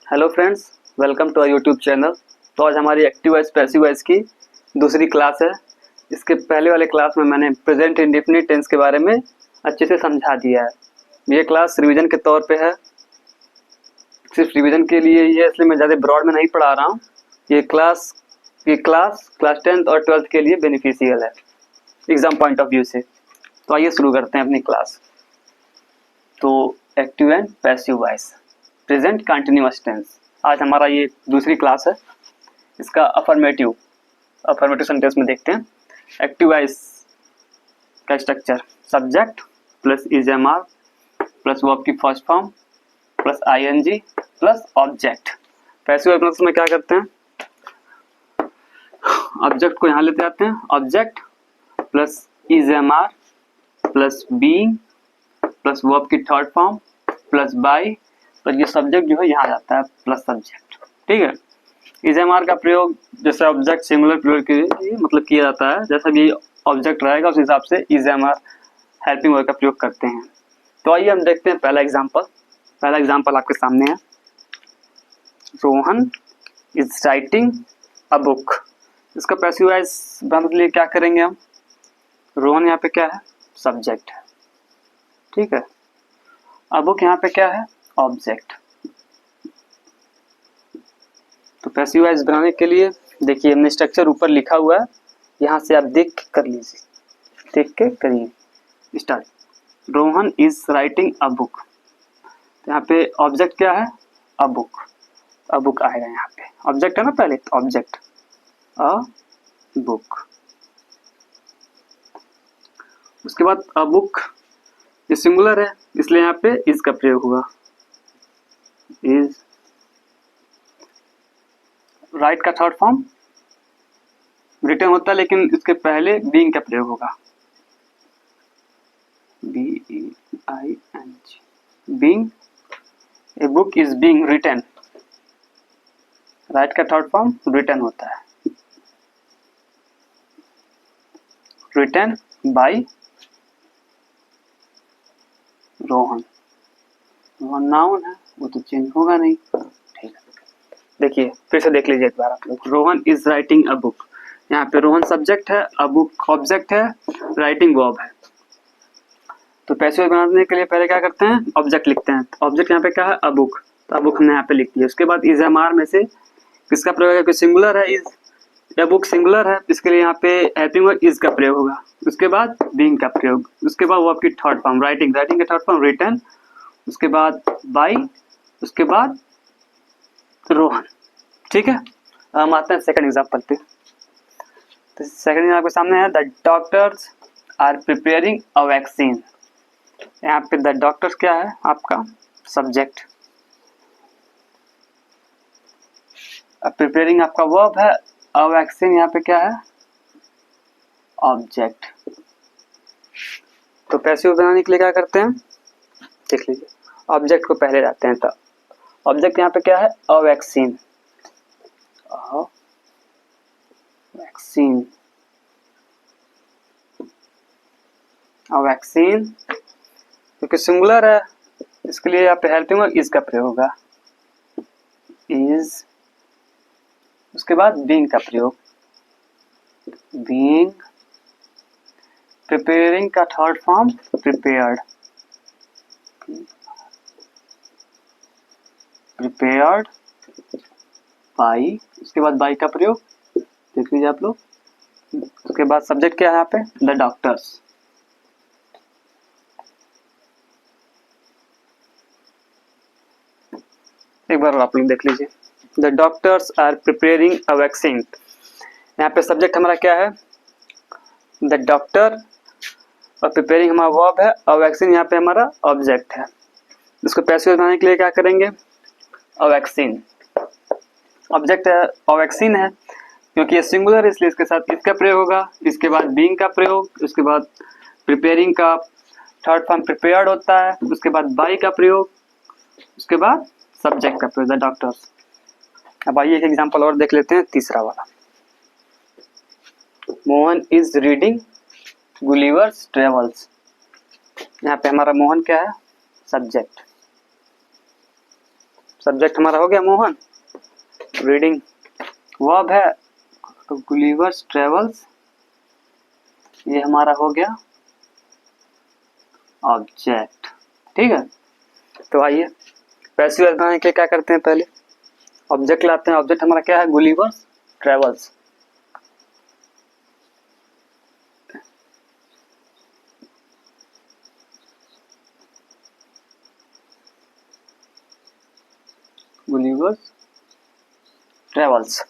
Hello friends, welcome to our YouTube channel. तो आज हमारी एक्टिव वॉइस पैसिव वॉइस की दूसरी क्लास है। इसके पहले वाले क्लास में मैंने प्रेजेंट इंडेफिनिट टेंस के बारे में अच्छे से समझा दिया है। ये क्लास रिवीजन के तौर पे है, सिर्फ रिवीजन के लिए ही है, इसलिए मैं ज़्यादा ब्रॉड में नहीं पढ़ा रहा हूँ। ये क्लास क्लास 10th और 12th के लिए बेनिफिशियल है एग्जाम पॉइंट ऑफ व्यू से। तो आइए शुरू करते हैं अपनी क्लास। तो active and passive voice present continuous tense, आज हमारा ये दूसरी क्लास है। इसका अफर्मेटिव सेंटेंस में देखते हैं। एक्टिव वॉइस का structure subject plus is am are plus verb की first form plus ING plus object. Passive voice में क्या करते हैं, ऑब्जेक्ट को यहाँ लेते आते हैं, object plus is am are plus being plus verb की थर्ड फॉर्म प्लस बाय, तो ये सब्जेक्ट जो है यहाँ जाता है प्लस सब्जेक्ट। ठीक है। इजएमआर का प्रयोग जैसे ऑब्जेक्ट सिंगुलर प्लूरल के लिए मतलब किया जाता है, जैसा भी ऑब्जेक्ट रहेगा उस हिसाब से इजएमआर हेल्पिंग वर्ब का प्रयोग करते हैं। तो आइए हम देखते हैं पहला एग्जांपल आपके सामने है। Rohan is writing a book. इसका पैसिव वॉइस बनाने के लिए क्या करेंगे हम, रोहन यहाँ पे क्या है, सब्जेक्ट है। ठीक है। अ बुक यहाँ पे क्या है, ऑब्जेक्ट। तो पैसिव वॉइस बनाने के लिए देखिए हमने स्ट्रक्चर ऊपर लिखा हुआ है, यहाँ से आप देख के कर लीजिए, देख के करिए। Start, Rohan is writing a book. तो यहाँ पे ऑब्जेक्ट क्या है, अ बुक। अ बुक आएगा यहाँ पे, ऑब्जेक्ट है ना पहले, तो ऑब्जेक्ट अ बुक। उसके बाद अ बुक ये सिंगुलर है, इसलिए यहाँ पे इज का प्रयोग हुआ। इज राइट का थर्ड फॉर्म रिटर्न होता है, लेकिन इसके पहले बीइंग का प्रयोग होगा। B-E-I-N-G, being, a book is being written. Write का थर्ड फॉर्म रिटन होता है, written by Rohan. Rohan noun है, वो तो चेंज होगा नहीं। ठीक है, देखिए फिर से देख लीजिए एक बार आप लोग। Rohan is writing a book, यहाँ पे रोहन सब्जेक्ट है, अ बुक ऑब्जेक्ट है, राइटिंग वर्ब है। तो पैसिव बनाने के लिए पहले क्या करते हैं, ऑब्जेक्ट लिखते हैं। ऑब्जेक्ट यहाँ पे क्या है, अ बुक, तो अ बुक हमने यहाँ पे लिख दिया। उसके बाद इजएमआर में से किसका प्रयोग है, सिंगुलर है, इज, अ बुक सिंगुलर है, इसके लिए यहाँ पे हेल्पिंग वर्ब इज का प्रयोग होगा। उसके बाद बीइंग का प्रयोग, उसके बाद वर्ब की थर्ड फॉर्म राइटिंग का थर्ड फॉर्म रिटन, उसके बाद बाय, उसके बाद रोहन। ठीक है। हम आते हैं सेकंड एग्जांपल पे। तो सेकंड आपके सामने है, the doctors are preparing a vaccine. यहाँ पे द डॉक्टर्स क्या है, आपका सब्जेक्ट। प्रिपेयरिंग आपका वर्ब है, अ वैक्सीन यहाँ पे क्या है, ऑब्जेक्ट। तो पैसिव बनाने के लिए क्या करते हैं, देख लीजिए, ऑब्जेक्ट को पहले लाते हैं। तो ऑब्जेक्ट यहाँ पे क्या है, a vaccine, a vaccine, a vaccine क्योंकि सिंगुलर है, इसके लिए यहाँ पे हेल्पिंग वर्ब इज का प्रयोग होगा, इज। उसके बाद बीइंग का प्रयोग, बीइंग। प्रिपेयरिंग का third form prepared, prepared by. उसके बाद बाय का प्रयोग देख लीजिए आप लोग। उसके बाद सब्जेक्ट क्या है यहाँ पे, द डॉक्टर्स। एक बार आप लोग देख लीजिए, the doctors are preparing a vaccine. यहाँ पे सब्जेक्ट हमारा क्या है, द डॉक्टर, और प्रिपेयरिंग हमारा वर्ब है, अ वैक्सीन यहाँ पे हमारा ऑब्जेक्ट है। इसको पैसिव बनाने के लिए क्या करेंगे, अ वैक्सीन ऑब्जेक्ट है, अ वैक्सीन है, क्योंकि ये सिंगुलर है इसलिए इसके साथ इसका प्रयोग होगा। इसके बाद बीइंग का प्रयोग, उसके बाद प्रिपेयरिंग का थर्ड फॉर्म प्रिपेयर्ड होता है, उसके बाद बाय का प्रयोग, उसके बाद सब्जेक्ट का प्रयोग, द डॉक्टर्स। अब आइए एक एग्जांपल और देख लेते हैं, तीसरा वाला। Mohan is reading Gulliver's travels. यहाँ पे हमारा मोहन क्या है, सब्जेक्ट सब्जेक्ट हमारा हो गया मोहन, रीडिंग वर्ब है तो गुलिवर्स ट्रेवल्स, ये हमारा हो गया ऑब्जेक्ट। ठीक है, तो आइए पैसिव वॉइस बनाने के लिए क्या करते हैं, पहले ऑब्जेक्ट लाते हैं। ऑब्जेक्ट हमारा क्या है, गुलिवर्स ट्रेवल्स। गुलिवर्स ट्रेवल्स,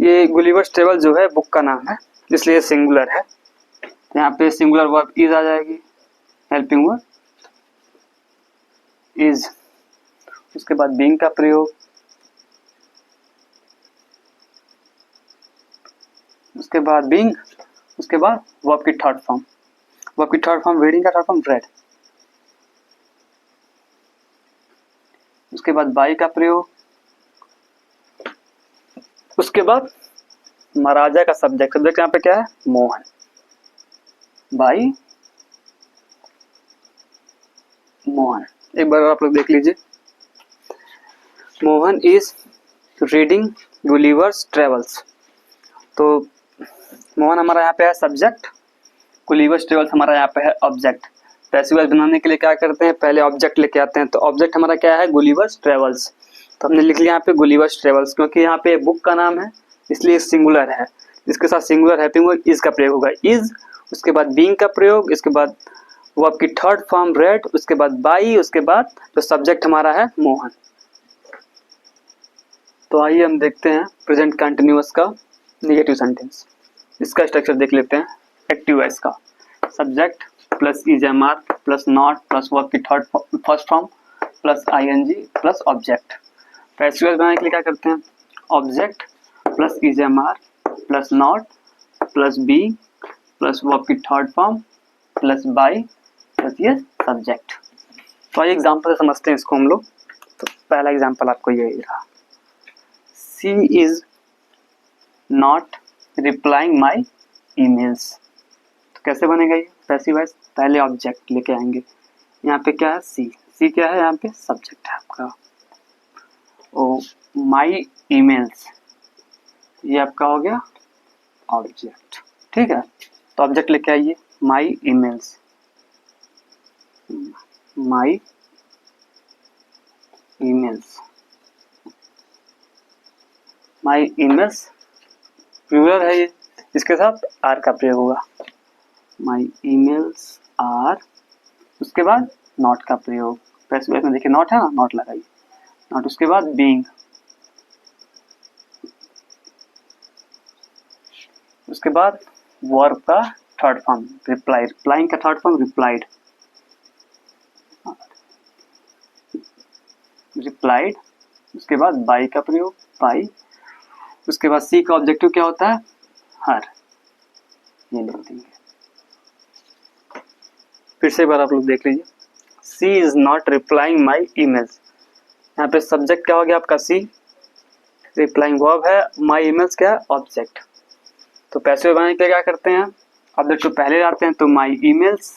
ये गुलिवर्स ट्रेवल्स जो है बुक का नाम है, इसलिए सिंगुलर है। तो यहाँ पे सिंगुलर वर्ब इज आ जाएगी, हेल्पिंग वर्ब इज, उसके बाद बीइंग का प्रयोग, उसके बाद बीइंग, उसके बाद वर्ब की थर्ड फॉर्म, वर्ब की थर्ड फॉर्म रीडिंग का थर्ड फॉर्म रेड, उसके बाद बाई का प्रयोग, उसके बाद महाराजा का सब्जेक्ट, सब्जेक्ट यहाँ पे क्या है, मोहन, बाई मोहन। एक बार आप लोग देख लीजिए, Mohan is reading Gulliver's travels. तो मोहन हमारा यहाँ पे है सब्जेक्ट, गुलिवर्स ट्रेवल्स हमारा यहाँ पे है ऑब्जेक्ट। पैसिव वॉइस बनाने के लिए क्या करते हैं, पहले ऑब्जेक्ट लेके आते हैं। तो ऑब्जेक्ट हमारा क्या है, गुलिवर्स ट्रेवल्स। तो हमने लिख लिया यहाँ पे गुलिवर्स ट्रेवल्स, क्योंकि यहाँ पे बुक का नाम है इसलिए सिंगुलर है, इसके साथ सिंगुलर हेल्पिंग वर्ब इज का प्रयोग होगा, इज, उसके बाद बीइंग का प्रयोग, इसके बाद वर्ब की थर्ड फॉर्म रेड, उसके बाद बाई, उसके बाद जो सब्जेक्ट हमारा है मोहन। तो आइए हम देखते हैं प्रेजेंट कंटिन्यूअस का नेगेटिव सेंटेंस। इसका स्ट्रक्चर देख लेते हैं। एक्टिव वॉइस का subject plus is am are plus not plus verb की third first form plus ING plus object. Passive voice बनाने के लिए क्या करते हैं, object plus is am are plus not plus be plus verb की third form plus by plus ये सब्जेक्ट। तो आइए एग्जाम्पल से समझते हैं इसको हम लोग। तो पहला एग्जाम्पल आपको ये रहा, she is not replying my emails. तो कैसे बनेगा ये पैसिव वॉइस, पहले ऑब्जेक्ट लेके आएंगे। यहाँ पे क्या है, सी, सी क्या है, यहाँ पे सब्जेक्ट है आपका। ओ माई ईमेल्स, ये आपका हो गया ऑब्जेक्ट। ठीक है, तो ऑब्जेक्ट लेके आइए, my emails, my emails, my emails plural है ये, इसके साथ आर का प्रयोग होगा, माई ईमेल्स आर, उसके बाद नॉट का प्रयोग। पैसिव वॉइस में देखिए नॉट है ना, नॉट लगाइए, नॉट, उसके बाद बीइंग, उसके बाद वर्ब का थर्ड फॉर्म रिप्लाई, रिप्लाइंग का थर्ड फॉर्म रिप्लाइड, रिप्लाइड, उसके बाद बाई का प्रयोग, बाई, उसके बाद सी का ऑब्जेक्टिव क्या होता है, हर, ये लिख देंगे। फिर से एक बार आप लोग देख लीजिए, she is not replying my emails, यहाँ पे सब्जेक्ट क्या हो गया आपका सी, रिप्लाइंग वर्ब है, माई ईमेल्स क्या है, ऑब्जेक्ट। तो पैसिव बनाने के लिए क्या करते हैं, ऑब्जेक्ट को पहले लाते हैं, तो माई ईमेल्स,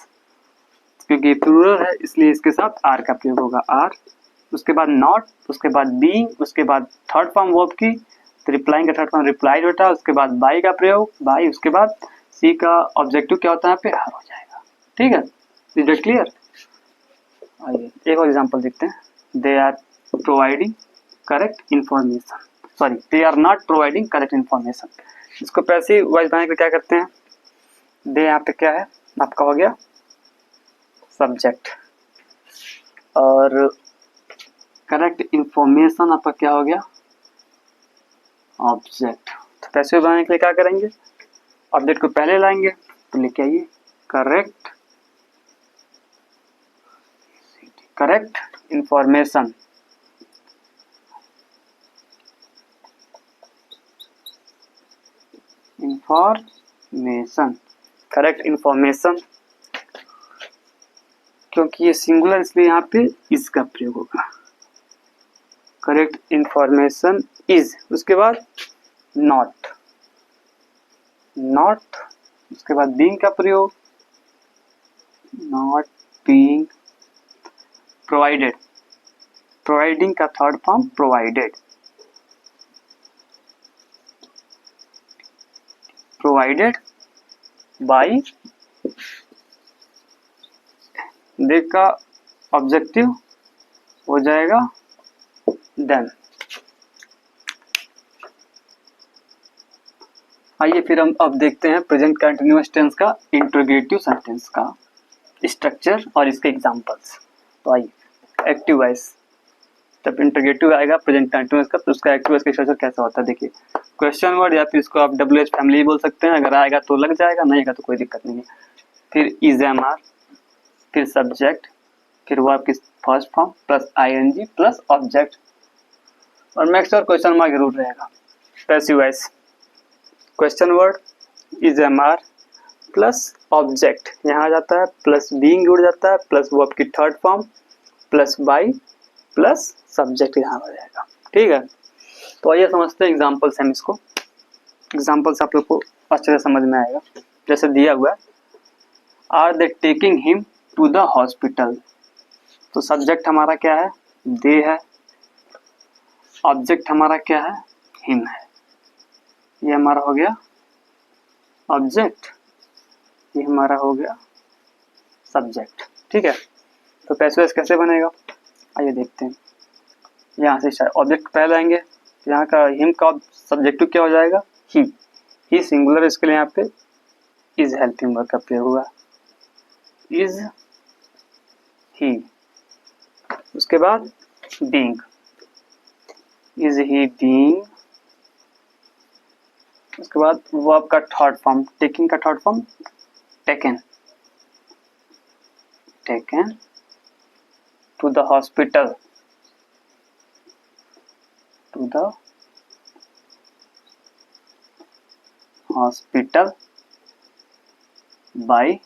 क्योंकि प्लूरल है इसलिए इसके साथ आर का प्रयोग होगा, आर, उसके बाद नॉट, उसके बाद बीइंग, उसके बाद थर्ड फॉर्म वर्ब की, तो रिप्लाइंग का थर्ड फॉर्म रिप्लाइड होता है, उसके बाद बाई का प्रयोग, बाई, उसके बाद सी का ऑब्जेक्टिव क्या होता है, यहाँ पे हर हो जाएगा। ठीक है, इज इट क्लियर। आइए एक और एग्जांपल देखते हैं, they are providing correct information, sorry they are not providing correct information. इसको पैसिव वॉइस बनाने के लिए क्या करते हैं, दे यहाँ पे क्या है आपका हो गया सब्जेक्ट, और करेक्ट इन्फॉर्मेशन आपका क्या हो गया ऑब्जेक्ट। तो पैसिव बनाने के लिए क्या करेंगे, ऑब्जेक्ट को पहले लाएंगे, तो लेके आइए correct, correct information, information, correct information, क्योंकि ये सिंगुलर इसलिए यहाँ पे इज का प्रयोग होगा, करेक्ट इंफॉर्मेशन इज, उसके बाद नॉट, नॉट, उसके बाद बीइंग का प्रयोग, नॉट बीइंग प्रोवाइडेड, प्रोवाइडिंग का third form provided, provided by, they का ऑब्जेक्टिव हो जाएगा देन। आइए फिर हम अब देखते हैं प्रेजेंट कंटिन्यूअस टेंस का इंट्रोगेटिव सेंटेंस का स्ट्रक्चर और इसके एग्जांपल्स। तो आइए एक्टिव वॉइस, जब इंट्रोगेटिव आएगा प्रेजेंट कंटिन्यूअस का तो उसका एक्टिव वॉइस का स्ट्रक्चर कैसा होता है देखिए। क्वेश्चन वर्ड या फिर इसको आप WH फैमिली बोल सकते हैं, अगर आएगा तो लग जाएगा, नहीं आएगा तो कोई दिक्कत नहीं है। फिर इज एम आर, फिर सब्जेक्ट, फिर वर्ब की first form plus ING plus object, और नेक्स्ट और क्वेश्चन मार्क जरूर रहेगा। Passive voice, question word is am are plus object यहाँ आ जाता है, प्लस बीइंग जुड़ जाता है, प्लस वर्ब की third form plus by plus subject यहाँ आ जाएगा। ठीक है, तो आइए समझते हैं एग्जाम्पल्स हम इसको। एग्जाम्पल्स आप लोग को अच्छे से समझ में आएगा। जैसे दिया हुआ है are they taking him to the hospital, तो सब्जेक्ट हमारा क्या है, दे है, ऑब्जेक्ट हमारा क्या है, हिम है, ये हमारा हो गया ऑब्जेक्ट, ये हमारा हो गया सब्जेक्ट। ठीक है, तो पैसिव वॉइस कैसे बनेगा आइए देखते हैं। यहाँ से ऑब्जेक्ट पहले आएंगे, यहाँ का हिम का सब्जेक्टिव क्या हो जाएगा, ही सिंगुलर, इसके लिए यहाँ पे इज हेल्पिंग वर्ब का प्रयोग हुआ, इज ही। उसके बाद बीइंग, इज ही बीइंग। उसके बाद वर्ब का थर्ड फॉर्म, टेकिंग का third form taken, taken to the hospital, to the hospital by,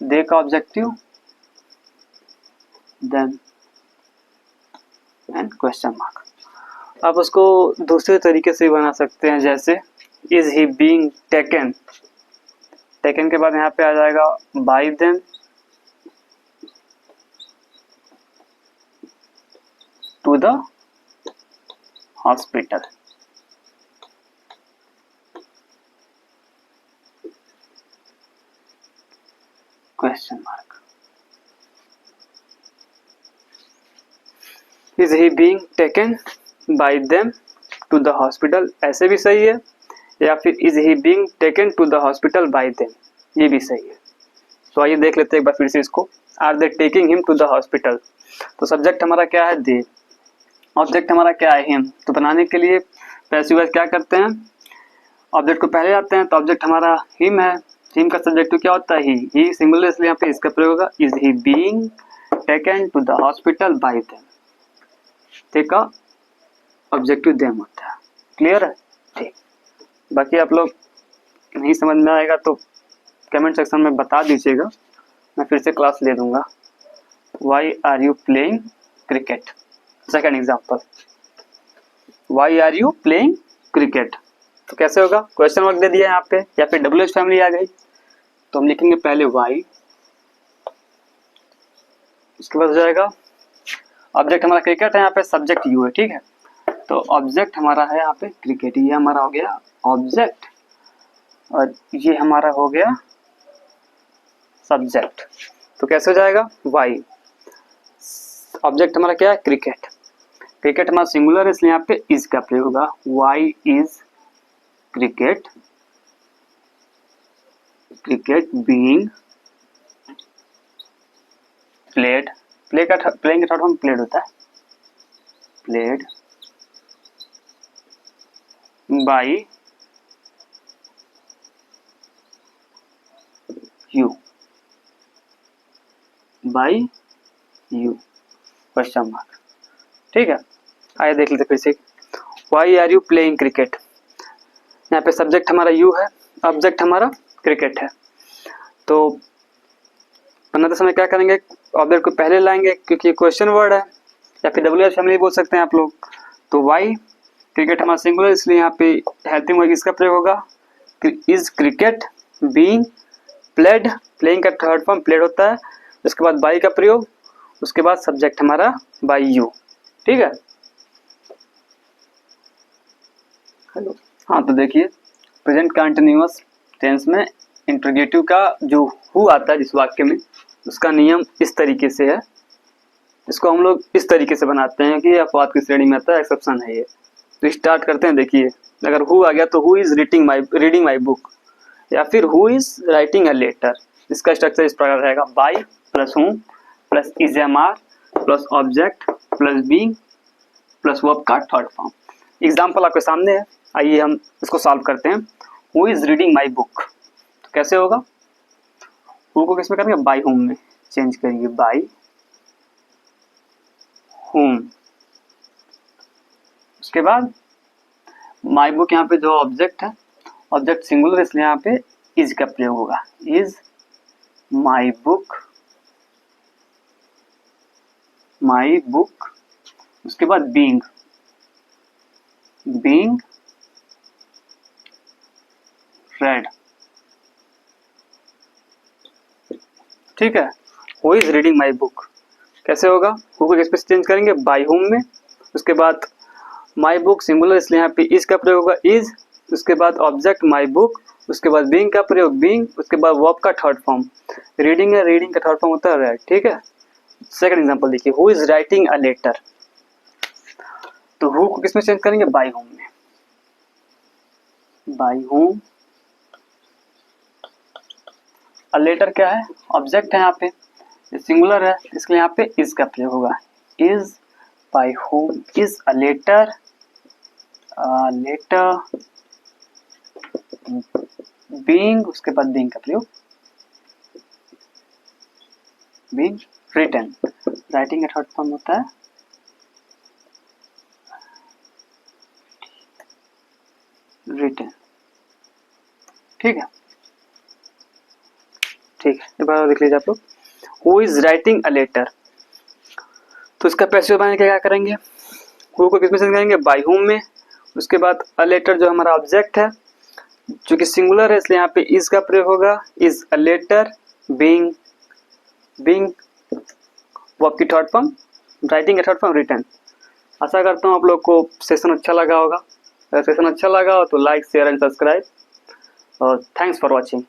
they का objective then end question mark. आप उसको दूसरे तरीके से बना सकते हैं, जैसे is he being taken, taken के बाद यहाँ पे आ जाएगा by them to the hospital. Question mark, is he being taken by them to the hospital, ऐसे भी सही है, या फिर is he being taken to the hospital by them, ये भी सही है। तो आइए देख लेते हैं एक बार फिर से इसको। Are they taking him to the hospital, तो सब्जेक्ट हमारा क्या है, दे, ऑब्जेक्ट हमारा क्या है, हिम। तो बनाने के लिए पैसिव वॉइस क्या करते हैं, ऑब्जेक्ट को पहले आते हैं, तो ऑब्जेक्ट हमारा हिम है, हिम का सब्जेक्टिव क्या होता है, ही सिंगुलर, इसलिए यहाँ पे इसका प्रयोग होगा, is he being taken to the hospital by them, they का ऑब्जेक्टिव देम होता है। क्लियर है, ठीक। बाकी आप लोग नहीं समझ में आएगा तो कमेंट सेक्शन में बता दीजिएगा, मैं फिर से क्लास ले दूंगा। Why are you playing cricket, second example, why are you playing cricket, तो कैसे होगा, क्वेश्चन मार्क दे दिया यहाँ पे, या फिर WH फैमिली आ गई, तो हम लिखेंगे पहले वाई, उसके बाद हो जाएगा ऑब्जेक्ट हमारा क्रिकेट है, यहाँ पे सब्जेक्ट यू है। ठीक है, तो ऑब्जेक्ट हमारा है यहाँ पे क्रिकेट, ये हमारा हो गया ऑब्जेक्ट, और ये हमारा हो गया सब्जेक्ट। तो कैसे हो जाएगा, वाई, ऑब्जेक्ट हमारा क्या है, क्रिकेट, क्रिकेट हमारा सिंगुलर है, इसलिए यहाँ पे इज का प्रयोग होगा, why is cricket, cricket being played, playing का थर्ड फॉर्म प्लेड होता है, played by you, by you, question mark. ठीक है, आइए देख लेते फिर से, why are you playing cricket, यहाँ पे सब्जेक्ट हमारा यू है, ऑब्जेक्ट हमारा क्रिकेट है। तो बनाते समय क्या करेंगे, ऑब्जेक्ट को पहले लाएंगे क्योंकि क्वेश्चन वर्ड है, या फिर WH फैमिली बोल सकते हैं आप लोग। तो वाई, क्रिकेट हमारा सिंगुलर, इसलिए यहाँ पे हेल्पिंग वर्ब इसका प्रयोग होगा, is cricket being played, playing का थर्ड फॉर्म प्लेड होता है, उसके बाद बाई का प्रयोग, उसके बाद सब्जेक्ट हमारा बाय यू, ठीक है। हेलो, हाँ तो देखिए प्रेजेंट कंटिन्यूअस टेंस में इंट्रोगेटिव का जो हु आता है जिस वाक्य में, उसका नियम इस तरीके से है। इसको हम लोग इस तरीके से बनाते हैं कि अपवाद की श्रेणी में आता है, एक्सेप्शन है ये। तो स्टार्ट करते हैं। देखिए अगर हु आ गया तो who is reading my book, या फिर who is writing a letter. इसका स्ट्रक्चर इस प्रकार रहेगा, by plus whom plus is am are plus object plus being plus verb का थर्ड फॉर्म। एग्जाम्पल आपके सामने है, आइए हम इसको सॉल्व करते हैं। Who is reading my book, तो कैसे होगा? हु को किस में करेंगे? बाय होम में चेंज करिए, बाय होम। उसके बाद माई बुक, यहाँ पे जो ऑब्जेक्ट है, ऑब्जेक्ट सिंगुलर इसलिए यहाँ पे इज का प्रयोग होगा, is my book, my book. उसके बाद बीइंग, बीइंग रेड, ठीक है। Who is reading my book कैसे होगा? हु को किस पे चेंज करेंगे? बाय होम में। उसके बाद माई बुक सिंगुलर इसलिए यहाँ पे इज का प्रयोग होगा, इज। उसके बाद ऑब्जेक्ट माई बुक, उसके बाद बीइंग का प्रयोग, बीइंग। उसके बाद वर्ब का थर्ड फॉर्म रीडिंग है, रीडिंग का थर्ड फॉर्म होता है रेड, ठीक है। सेकंड एग्जांपल देखिए, who is writing a letter, तो हु को किस में चेंज करेंगे? बाय होम में, बाय होम। अ लेटर क्या है? ऑब्जेक्ट है, यहाँ पे सिंगुलर है इसलिए यहाँ पे इज का प्रयोग होगा, is by whom is a letter, letter being. उसके बाद बीइंग का प्रयोग, बीइंग रिटन, राइटिंग का थर्ड फॉर्म होता है रिटन, ठीक है। ठीक है, एक बार और देख लीजिए आप लोग। Who is writing a letter, तो इसका पैसिव बनाने के क्या करेंगे? हु को किस में चेंज करेंगे? बाय होम में। उसके बाद अ लेटर जो हमारा ऑब्जेक्ट है जो कि सिंगुलर है इसलिए यहाँ पे इज का प्रयोग होगा, is a letter being, being verb की थर्ड फॉर्म, राइटिंग का थर्ड फॉर्म रिटन। आशा करता हूँ आप लोग को सेशन अच्छा लगा होगा। अगर सेशन अच्छा लगा हो तो लाइक शेयर एंड सब्सक्राइब, और थैंक्स फॉर वॉचिंग।